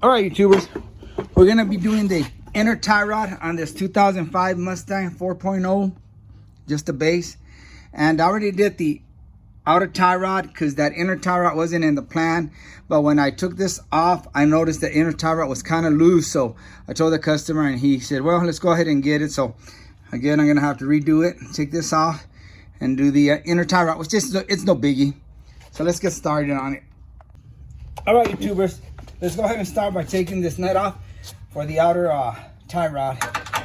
All right, YouTubers, we're gonna be doing the inner tie rod on this 2005 Mustang 4.0, just the base. And I already did the outer tie rod because that inner tie rod wasn't in the plan. But when I took this off, I noticed the inner tie rod was kind of loose. So I told the customer and he said, well, let's go ahead and get it. So again, I'm gonna have to redo it, take this off and do the inner tie rod, which is, it's no biggie. So let's get started on it. All right, YouTubers, let's go ahead and start by taking this nut off for the outer tie rod.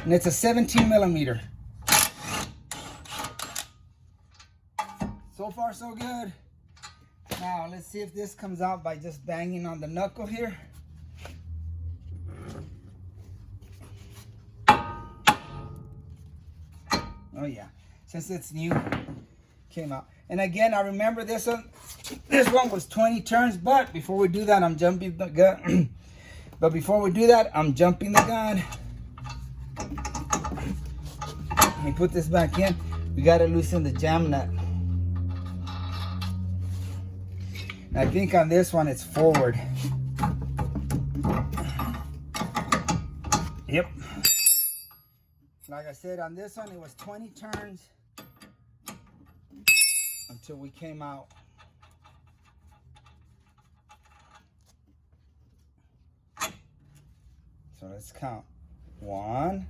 And it's a 17 millimeter. So far, so good. Now, let's see if this comes out by just banging on the knuckle here. Oh yeah, since it's new, came out. And again, I remember this one was 20 turns, but before we do that, I'm jumping the gun. But before we do that, I'm jumping the gun. Let me put this back in. We gotta loosen the jam nut. I think on this one, it's forward. Yep. Like I said, on this one, it was 20 turns until we came out. So let's count. 1,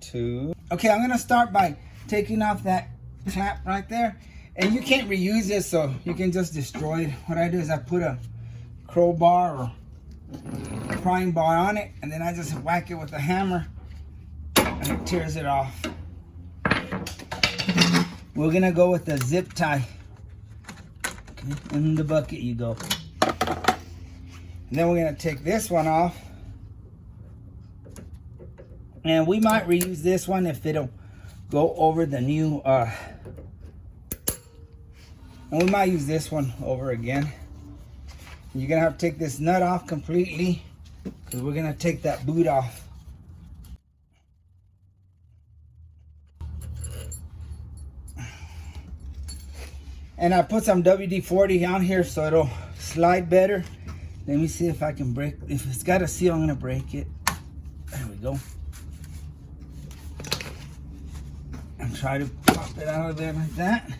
2. Okay, I'm gonna start by taking off that clamp right there. And you can't reuse this, so you can just destroy it. What I do is I put a crowbar or a prying bar on it, and then I just whack it with a hammer, and it tears it off. We're gonna go with the zip tie. Okay, in the bucket you go. And then we're gonna take this one off. And we might reuse this one if it'll go over the new, and we might use this one over again. You're gonna have to take this nut off completely because we're gonna take that boot off. And I put some WD-40 on here so it'll slide better. Let me see if I can break. If it's got a seal, I'm gonna break it. There we go. And try to pop it out of there like that.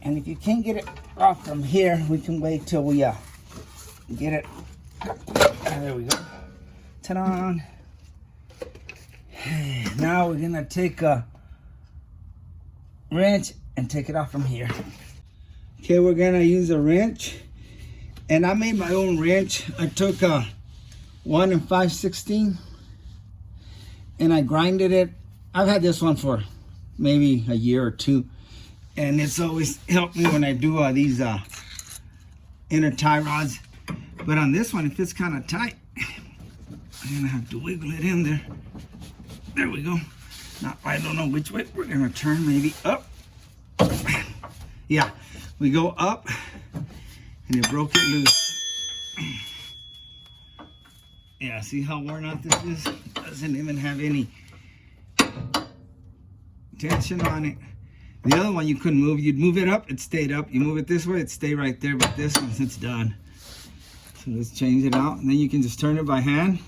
And if you can't get it off from here, we can wait till we get it. There we go. Ta-da! Now we're gonna take a wrench and take it off from here. Okay, we're gonna use a wrench. And I made my own wrench. I took a 1 5/16 and I grinded it. I've had this one for maybe a year or two. And it's always helped me when I do these inner tie rods. But on this one, if it's kind of tight, I'm gonna have to wiggle it in there. There we go. Now, I don't know which way we're gonna turn, maybe up. Yeah, we go up and it broke it loose. Yeah, see how worn out this is? Doesn't even have any tension on it. The other one you couldn't move. You'd move it up, it stayed up. You move it this way, it'd stay right there. But this one, it's done. So let's change it out. And then you can just turn it by hand.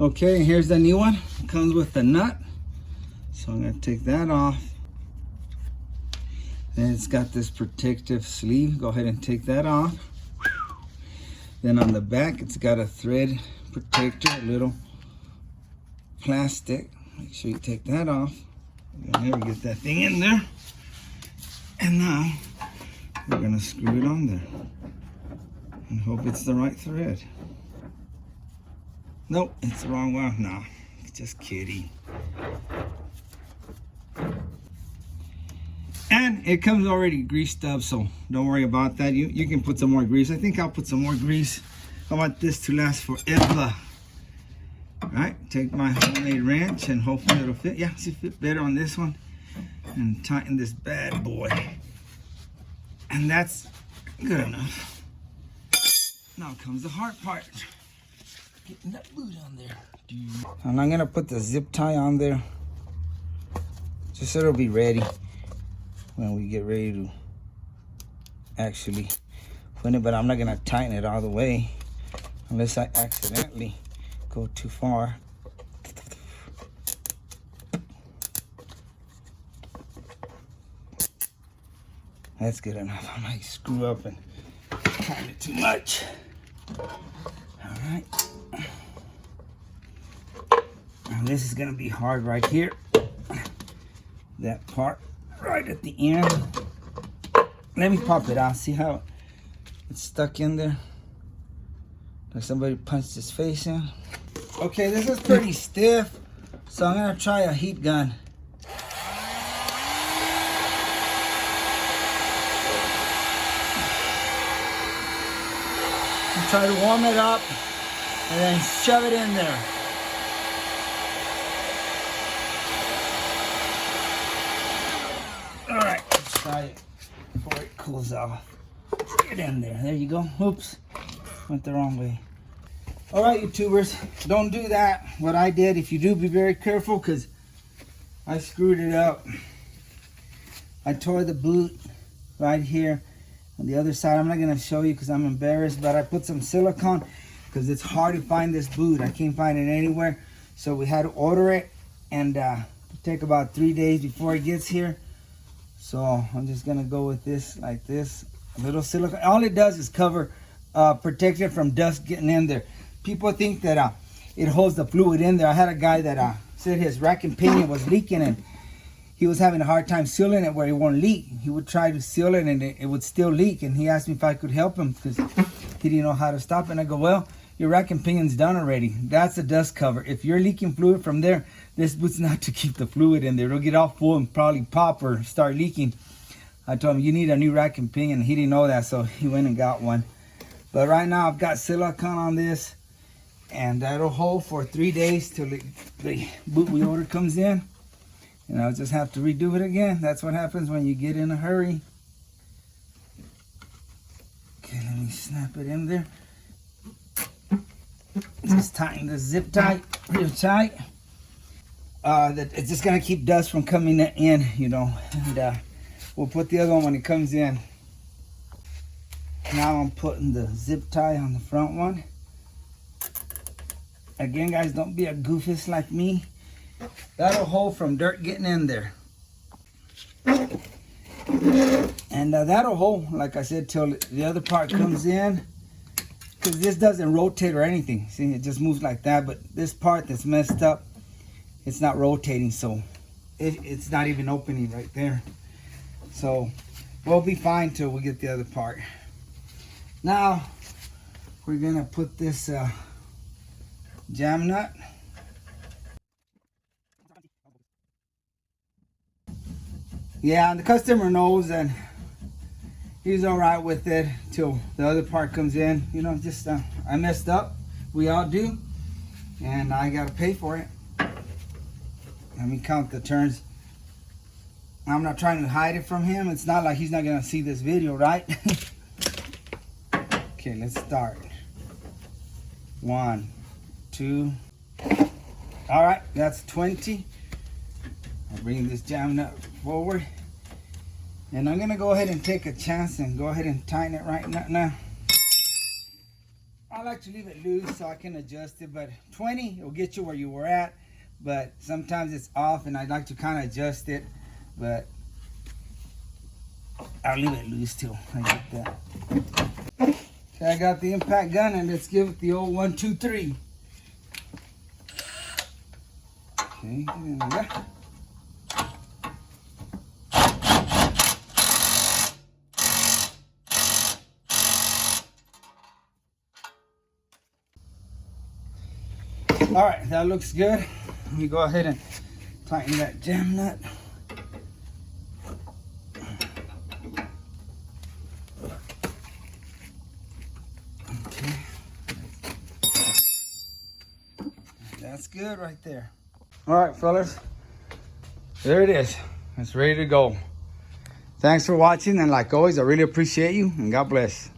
Okay, here's the new one. It comes with the nut. So I'm going to take that off. Then it's got this protective sleeve. Go ahead and take that off. Then on the back, it's got a thread protector, a little plastic. Make sure you take that off. You'll never get that thing in there. And now we're gonna screw it on there and hope it's the right thread. Nope, it's the wrong one. No, just kidding. And it comes already greased up, so don't worry about that. You can put some more grease. I think I'll put some more grease. I want this to last forever. All right, take my homemade wrench and hopefully it'll fit. Yeah, see, fit better on this one. And tighten this bad boy. And that's good enough. Now comes the hard part. Getting that boot on there. And I'm gonna put the zip tie on there, just so it'll be ready. when we get ready to actually put it. But I'm not gonna tighten it all the way unless I accidentally go too far. That's good enough. I might screw up and tighten it too much. All right. And this is gonna be hard right here. That part right at the end. Let me pop it out. See how it's stuck in there? Like somebody punched his face in. Okay, this is pretty stiff, so I'm gonna try a heat gun. And try to warm it up and then shove it in there. All right, let's try it before it cools off. Get in there. There you go. Oops, went the wrong way. All right, YouTubers, don't do that. What I did, if you do, be very careful because I screwed it up. I tore the boot right here on the other side. I'm not gonna show you because I'm embarrassed, but I put some silicone because it's hard to find this boot. I can't find it anywhere. So we had to order it, and it'll take about 3 days before it gets here. So I'm just gonna go with this like this, a little silicone. All it does is cover, protect it from dust getting in there. People think that it holds the fluid in there. I had a guy that said his rack and pinion was leaking and he was having a hard time sealing it where it won't leak. He would try to seal it and it would still leak, and he asked me if I could help him because he didn't know how to stop it. And I go, well, your rack and pinion's done already. That's a dust cover. If you're leaking fluid from there, this boot's not to keep the fluid in there. It'll get all full and probably pop or start leaking. I told him, you need a new rack and pinion. He didn't know that, so he went and got one. But right now I've got silicone on this, and that'll hold for 3 days till the boot we ordered comes in. And I'll just have to redo it again. That's what happens when you get in a hurry. Okay, let me snap it in there. Just tighten the zip tight, real tight. It's just gonna keep dust from coming in, you know. And we'll put the other one when it comes in. Now I'm putting the zip tie on the front one. Again, guys, don't be a goofus like me. That'll hold from dirt getting in there. And that'll hold, like I said, till the other part comes in. Because this doesn't rotate or anything. See, it just moves like that. But this part that's messed up, it's not rotating, so it's not even opening right there. So we'll be fine till we get the other part. Now we're gonna put this jam nut. Yeah, and the customer knows, and he's all right with it till the other part comes in. You know, just I messed up. We all do, and I gotta pay for it. Let me count the turns. I'm not trying to hide it from him. It's not like he's not gonna see this video, right? Okay, let's start. 1, 2. All right, that's 20. I'll bring this jam nut forward. And I'm gonna go ahead and take a chance and go ahead and tighten it right now. I like to leave it loose so I can adjust it, but 20 will get you where you were at. But sometimes it's off and I'd like to kind of adjust it, but I'll leave it loose till I get that. Okay, I got the impact gun, and let's give it the old 1, 2, 3. Okay, get in there. All right, that looks good. Let me go ahead and tighten that jam nut. Okay. That's good right there. All right, fellas. There it is. It's ready to go. Thanks for watching, and like always, I really appreciate you, and God bless.